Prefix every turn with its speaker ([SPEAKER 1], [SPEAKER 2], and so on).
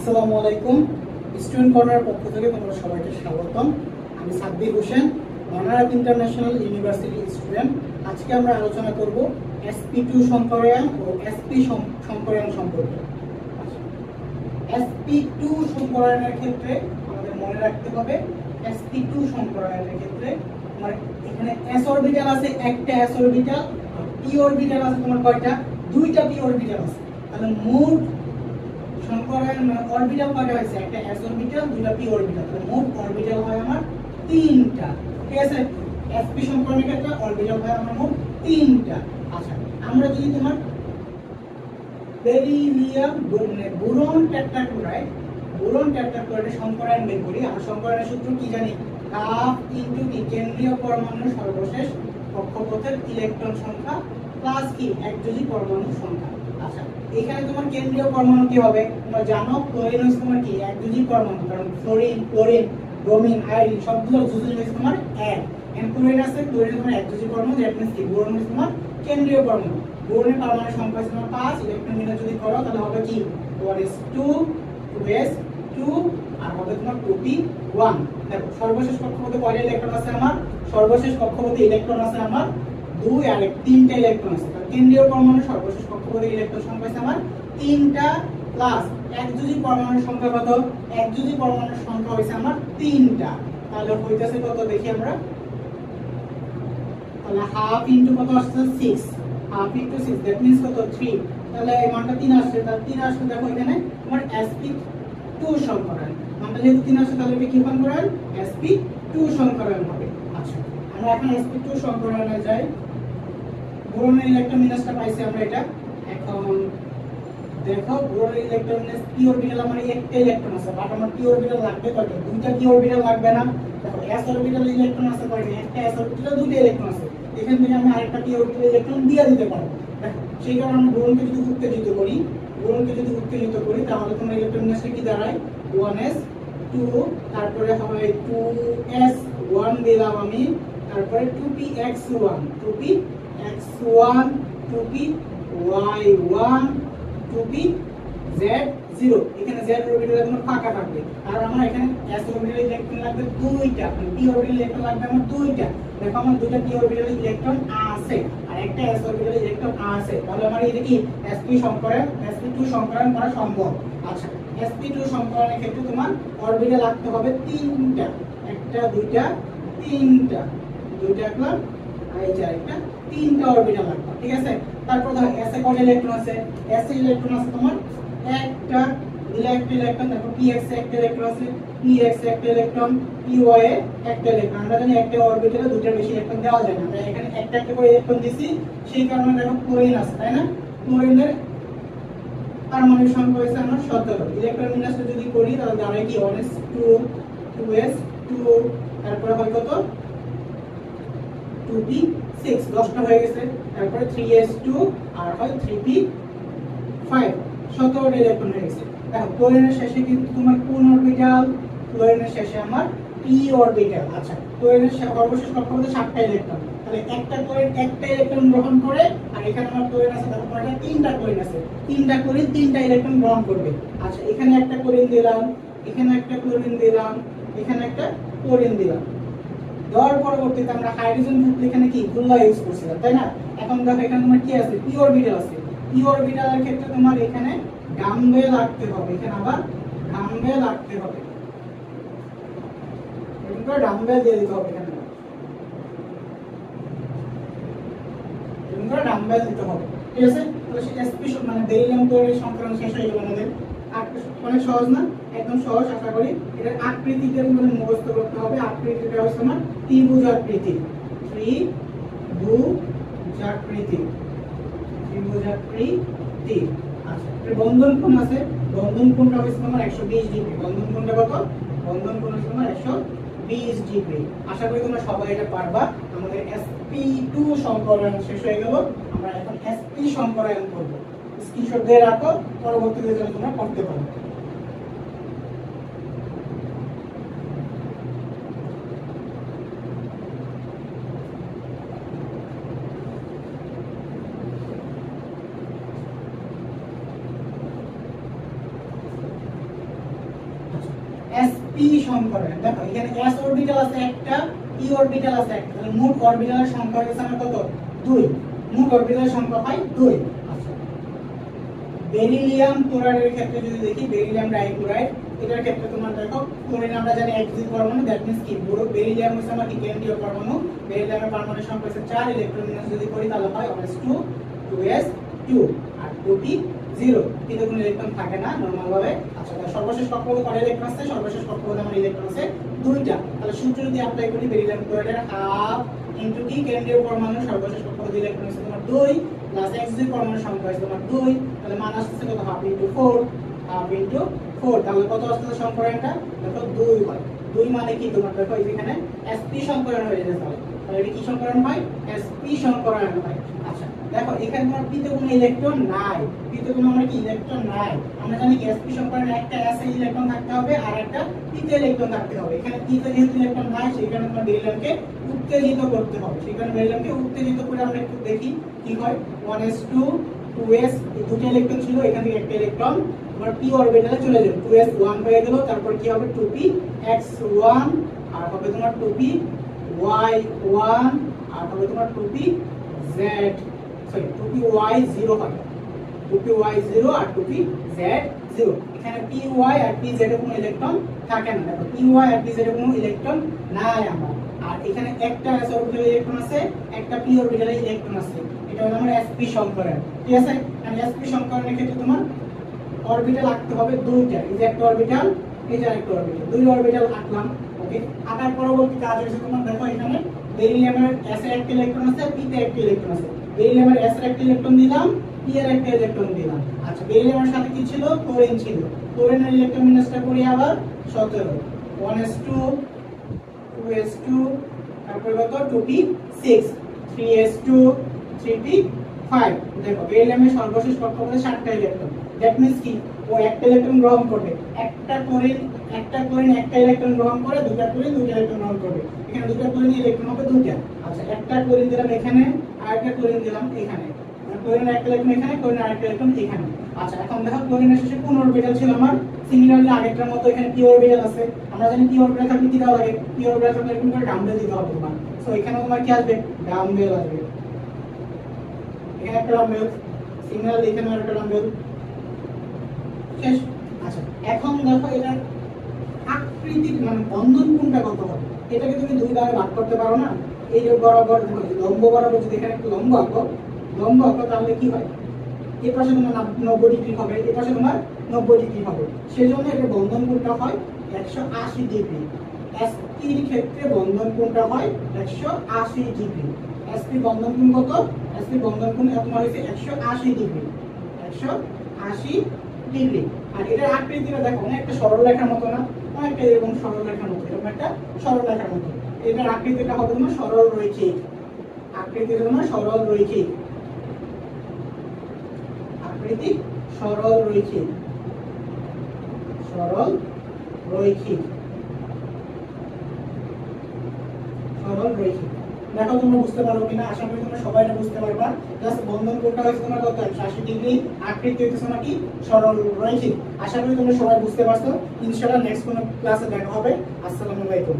[SPEAKER 1] আসসালামু আলাইকুম। Student corner পক্ষ থেকে তোমরা সবাইকে স্বাগতম। আমি Sabbir Hossain, Manarat international university student. আজকে আমরা আলোচনা করব SP2 সংকরায়ন ও SP সংকরায়ন সম্পর্কে। SP2 সংকরায়নের ক্ষেত্রে আমাদের মনে রাখতে হবে, SP2 সংকরায়নের ক্ষেত্রে তোমার এখানে s অরবিটাল আছে, একটা s অরবিটাল, আর p অরবিটাল আছে তোমার কয়টা? দুইটা p অরবিটাল আছে। তাহলে মোট সংকরায়ন অরবিটাল কয়টা হয়েছে? একটা s অরবিটাল, দুইটা p অরবিটাল। তাহলে মোট অরবিটাল হয় আমার তিনটা। ঠিক আছে, sp সংকরণের ক্ষেত্রে অরবিটাল হয় আমার মোট তিনটা। আচ্ছা, আমরা যদি তোমার বেরিলিয়াম বোরন টেট্রাক্লোরাইড সংকরায়ন বের করি, আমরা সংকরায়নের সূত্র কি জানি? হাফ ইনটু কি কেন্দ্রীয় পরমাণুর সর্বশেষ কক্ষপথের ইলেকট্রন সংখ্যা প্লাস কি একযোজী পরমাণুর সংখ্যা। আচ্ছা, এখানে তোমার কেন্দ্রীয় পরমাণু কি হবে? তোমরা জানো ক্লোরিন হচ্ছে তোমার কি একযোজী পরমাণু, কারণ ফ্লোরিন, ক্লোরিন, ব্রোমিন, আয়োডিন সবগুলো যোজনী হচ্ছে তোমার এক। এন্ড ক্লোরিন আছে, ক্লোরিন তোমার একযোজী পরমাণু, দ্যাট মিন্স কি বোরন হচ্ছে তোমার কেন্দ্রীয় পরমাণু। বোরনের পারমাণবিক সংখ্যা হচ্ছে তোমার 5, ইলেকট্রন বিন্যাস যদি করো তাহলে হবে কি 1s2 2s2 আর হবে তোমার 2p1। দেখো সর্বশেষ কক্ষপথে কয়টা ইলেকট্রন আছে আমার? সর্বশেষ কক্ষপথে ইলেকট্রন আছে আমার 2 আর 3টা ইলেকট্রন আছে। তাহলে কেন্দ্রীয় পরমাণুর সর্বশেষ কক্ষপথে ইলেকট্রন সংখ্যা আছে আমার 3টা প্লাস একযোজী পরমাণুর সংখ্যা কত? একযোজী পরমাণুর সংখ্যা হইছে আমার 3টা। তাহলে হইতাছে কত দেখি আমরা? তাহলে হাফ ইনটু কত আসছে? 6, হাফ ইনটু 6 দ্যাট মিন্স কত? 3। তাহলে এই মানটা 3 আসছে। তাহলে 3 আসলে দেখো এখানে তোমার SP2 সংকরায়ন মানটা যেহেতু 3 আসছে, তাহলে এটা কি সংকরায়ন? SP2 সংকরায়ন হবে। আচ্ছা, আমরা এখন SP2 সংকরায়নে যাই। বোরনের ইলেকট্রন বিন্যাসটা পাইছি আমরা এটা। এখন দেখো বোরনের ইলেকট্রন বিন্যাস p অরবিটাল আমার একটা ইলেকট্রন আছে, বাট আমার p অরবিটাল লাগবে কয়টা? দুইটা p অরবিটাল লাগবে না? দেখো s অরবিটাল ইলেকট্রন আছে কয়টা? একটা s অরবিটাল, দুইটা ইলেকট্রন আছে। এখান থেকে আমি আরেকটা p অরবিটাল ইলেকট্রন দিয়ে দিতে পারবো। দেখো সেই কারণে আমরা বোরনকে যদি উত্তেজিত করি তাহলে তোমার ইলেকট্রন বিন্যাসটা কি দাঁড়ায়? 1s2, তারপরে হবে 2s1 দিলাম আমি, তারপরে 2px1 2py1 2pz0। এখানে z অরবিটালে কোনো ফাঁকা থাকবে, আর আমার এখানে s অরবিটালে ইলেকট্রন লাগবে দুইটা, মানে p অরবিটালে ইলেকট্রন লাগবে আমার দুইটা। দেখো আমার দুইটা p অরবিটালে ইলেকট্রন আছে আর একটা s অরবিটালে ইলেকট্রন আছে। তাহলে আমার এটা কি SP2 সংকরায়ন করা সম্ভব। আচ্ছা, SP2 সংকরায়নের ক্ষেত্রে তোমার অরবিটাল লাগতে হবে তিনটা, একটা দুইটা তিনটা, দুইটা একটা আর এই যে একটা, তিনটা অরবিটাল লাগবে। ঠিক আছে, তারপর দেখো s এ কয়টা ইলেকট্রন আছে? s এ ইলেকট্রন আছে তোমার একটা, দিলে একটা ইলেকট্রন। দেখো px এ একটা ইলেকট্রন আছে, px এ একটা ইলেকট্রন, py এ একটা ইলেকট্রন। আমরা জানি একটা অরবিটালে দুইটার বেশি ইলেকট্রন দেওয়া যায় না, তাই এখানে একটা একটা করে ইলেকট্রন দিছি। সেই কারণে দেখো ক্লোরিন আছে, তাই না? ক্লোরিনের পারমাণবিক সংখ্যা হইছে আমার 17। ইলেকট্রন বিন্যাসটা যদি করি তাহলে দাঁড়ায় কি 1s2 2s2, তারপরে হয় কত? 2p6, 10টা হয়ে গেছে। তারপরে 3s2 আর হয় 3p5, 17টা ইলেকট্রন হয়ে গেছে। দেখো ক্লোরিনের শেষে কিন্তু তোমার কোন অরবিটাল? ক্লোরিনের শেষে আমার p অরবিটাল। আচ্ছা, ক্লোরিনের সর্বশেষ কক্ষপথে 7টা ইলেকট্রন। তাহলে একটা ক্লোরিন একটা ইলেকট্রন গ্রহণ করে, আর এখানে আমার ক্লোরিন আছে দেখো কয়টা? 3টা ক্লোরিন আছে। 3টা ক্লোরিন 3টা ইলেকট্রন গ্রহণ করবে। আচ্ছা, এখানে একটা ক্লোরিন দিলাম, এখানে একটা ক্লোরিন দিলাম, এখানে একটা ক্লোরিন দিলাম। দেওয়ার পরবর্তীতে আমরা হাইড্রোজেন গ্রুপ এখানে কি গুল্লা ইউজ করছিলাম, তাই না? এখন দেখো এখানে তোমার কি আছে? p অরবিটাল আছে। p অরবিটালের ক্ষেত্রে তোমার এখানে ডাম্বেল রাখতে হবে, এখানে আবার ডাম্বেল রাখতে হবে, এখানে ডাম্বেল দিয়ে দিতে হবে, এখানে ডাম্বেল দিতে হবে। ঠিক আছে, তাহলে SP মানে বেরিলিয়াম ক্লোরাইড সংকরণ শেষ হয়ে গেল আমাদের। অনেক সহজ না? একদম সহজ। আশা করি এটার আকৃতিটা তোমাদের মুখস্থ করতে হবে। আকৃতিটা হচ্ছে আমার ত্রিভুজাকৃতি, ত্রিভুজাকৃতি। আচ্ছা, এর বন্ধন কোণ আছে, বন্ধন কোণটা হচ্ছে তোমার 120 ডিগ্রি। বন্ধন কোণটা কত? বন্ধন কোণ হচ্ছে তোমার 120 ডিগ্রি। আশা করি তোমরা সবাই এটা পারবা। আমাদের SP2 সংকরায়ন শেষ হয়ে গেল, আমরা এখন SP সংকরায়ন করব। স্ক্রিনশট দিয়ে রাখো, পরবর্তীতে যেন তোমরা করতে পারো। sp সংকরণ। দেখো এখানে s অরবিটাল আছে একটা, p অরবিটাল আছে একটা, তাহলে মোট অরবিটালের সংখ্যা হচ্ছে আমার কত 2, মোট অরবিটালের সংখ্যা হয় 2। আচ্ছা বেরিলিয়াম ক্লোরাইডের ক্ষেত্রে যদি দেখি, বেরিলিয়াম ডাইক্লোরাইড এটার ক্ষেত্রে তোমার দেখো ক্লোরিন আমরা জানি একজিক পরমাণু, দ্যাট মিন্স কি পুরো বেরিলিয়াম হচ্ছে আমার কি কেন্দ্রীয় পরমাণু, বেরিলিয়ামের পারমাণবিক সংখ্যা হচ্ছে 4, ইলেকট্রন বিন্যাস যদি করি তাহলে হয় OS2 2s2 আর 2p0, কিন্তু কোনো ইলেকট্রন থাকে না নরমাল ভাবে। আচ্ছা তাহলে সর্বশেষ কক্ষপথে কয়টা ইলেকট্রন আছে, সর্বশেষ কক্ষপথে আমার ইলেকট্রন আছে 2টা। তাহলে সূত্র যদি অ্যাপ্লাই করি বেরিলিয়াম ক্লোরাইডের হাফ ইনটু কি কেন্দ্রীয় পরমাণু সর্বশেষ কক্ষপথে ইলেকট্রন আছে তোমার 2 প্লাস এক্সিক পরমাণুর সংখ্যা আছে তোমার 2, তাহলে মান আসছে কত হাফ ইনটু 4, হাফ ইনটু 4, তাহলে কত আসছে সংকরণটা দেখো 2 হয়। 2 মানে কি তোমার দেখো এখানে sp সংকরণ হয়ে যাবে, তাহলে এটা কি সংকরণ হয় sp সংকরণ হয়। আচ্ছা দেখো এখানে তোমার p তে কোনো ইলেকট্রন নাই, p তে কোনো আমার কি ইলেকট্রন নাই, আমরা জানি কি sp সংকরণে একটা s এ ইলেকট্রন থাকতে হবে আর একটা p তে ইলেকট্রন থাকতে হবে। এখানে p তে যেহেতু ইলেকট্রন নাই সেখানে তোমার বেরিলিয়ামকে উত্তেজিত করতে হবে, সেখানে বেরিলিয়ামকে উত্তেজিত করে আমরা একটু দেখি কি হয়। 1s2 2s এই দুটো ইলেকট্রন ছিল, এখান থেকে একটা ইলেকট্রন তোমার p অরবিটালে চলে যাবে, 2s 1 হয়ে গেল, তারপর কি হবে 2p x1 আর হবে তোমার 2p y1 আর হবে তোমার 2p z, sorry 2p y0 হয়, 2p y0 আর 2p z0। এখানে py আর pz এর কোনো ইলেকট্রন থাকে না, দেখো py আর pz এর কোনো ইলেকট্রন নাই আমার। আর এখানে একটা s অরবিটালে ইলেকট্রন আছে, একটা p অরবিটালে ইলেকট্রন আছে, এটা হলো আমার sp সংকরণ। ঠিক আছে, মানে sp সংকরণের ক্ষেত্রে তোমার অরবিটাল আঁকতে হবে দুইটা, এই যে একটা অরবিটাল, এই যে আরেকটা অরবিটাল, দুই অরবিটাল আঁকলাম। ওকে, আঁকার পরবর্তী কাজ হচ্ছে তোমার দেখো এখানে বেরিলিয়ামের s এর একটা ইলেকট্রন আছে, p তে একটা ইলেকট্রন আছে, বেরিলিয়ামের s এর একটা ইলেকট্রন দিলাম, p এর একটা ইলেকট্রন দিলাম। আচ্ছা বেরিলিয়ামের সাথে কি ছিল ক্লোরিন ছিল, ক্লোরিনের ইলেকট্রন বিন্যাসটা করি আবার 17, 1s2 2s2 তারপর কত 2p6 3s2 3p5। দেখো বেরিলিয়ামের সর্বশেষ কক্ষপথে 7টা ইলেকট্রন, দ্যাট মিন্স কি ও একটা ইলেকট্রন গ্রহণ করবে, একটা ক্লোরিন একটা ইলেকট্রন গ্রহণ করে, দুটো ক্লোরিন দুটো ইলেকট্রন গ্রহণ করবে, এখানে দুটো ক্লোরিন ইলেকট্রন হবে দুটো। আচ্ছা একটা ক্লোরিন দিলাম এখানে আর একটা ক্লোরিন দিলাম এখানে, ক্লোরিনের একটা ইলেকট্রন এখানে, ক্লোরিনের আরেকটা ইলেকট্রন এখানে। আচ্ছা এখন দেখো ক্লোরিনের শেষে কোন অরবিটাল ছিল আমার, সিমিলারলি আগেরটার মতো এখানে p অরবিটাল আছে, আমরা জানি p অরবিটাল থাকলে কি দেওয়া লাগে, p অরবিটাল থাকলে এরকম করে ডাম্বেল দিতে হবে তোমার। সো এখানে তোমার কি আসবে ডাম্বেল আসবে, এখানে একটা ডাম্বেল, সিমিলারলি এখানে আরেকটা ডাম্বেল, শেষ। আচ্ছা এখন দেখো এটার আকৃতির মানে বন্ধন কোণটা কত হবে, এটাকে তুমি দুই ভাগে ভাগ করতে পারো না, এই যে বরাবর লম্ব বরাবর যদি এখানে একটু লম্ব আঁকো তাহলে কি হয়, এই পাশে তোমার 90 ডিগ্রি হবে, এই পাশে তোমার 90 ডিগ্রি হবে, সেজন্য এর বন্ধন কোণটা হয় 180 ডিগ্রি। sp এর ক্ষেত্রে বন্ধন কোণটা হয় 180 ডিগ্রি। sp বন্ধন কোণ কত, sp বন্ধন কোণ তোমার হইছে 180 ডিগ্রি, 180 ডিগ্রি। আর এটার আকৃতিটা দেখো অনেকটা সরলরেখার মতো না, অনেকটা এরকম সরলরেখার মতো, এরকম একটা সরলরেখার মতো। এটার আকৃতিটা হবে তোমার সরল রৈখিক, আকৃতিটা তোমার সরল রৈখিক, আকৃতি সরল রৈখিক, সরল রৈখিক, সরল রৈখিক। দেখো তোমরা বুঝতে পারো কিনা, আশা করি তোমরা সবাই এটা বুঝতে পারবা। জাস্ট বন্ধন কোণটা হচ্ছে তোমার কত 180 ডিগ্রি, আকৃতি হচ্ছে তোমার কি সরল রৈখিক। আশা করি তোমরা সবাই বুঝতে পারছো। ইনশাআল্লাহ নেক্সট কোন ক্লাসে দেখা হবে। আসসালামু আলাইকুম।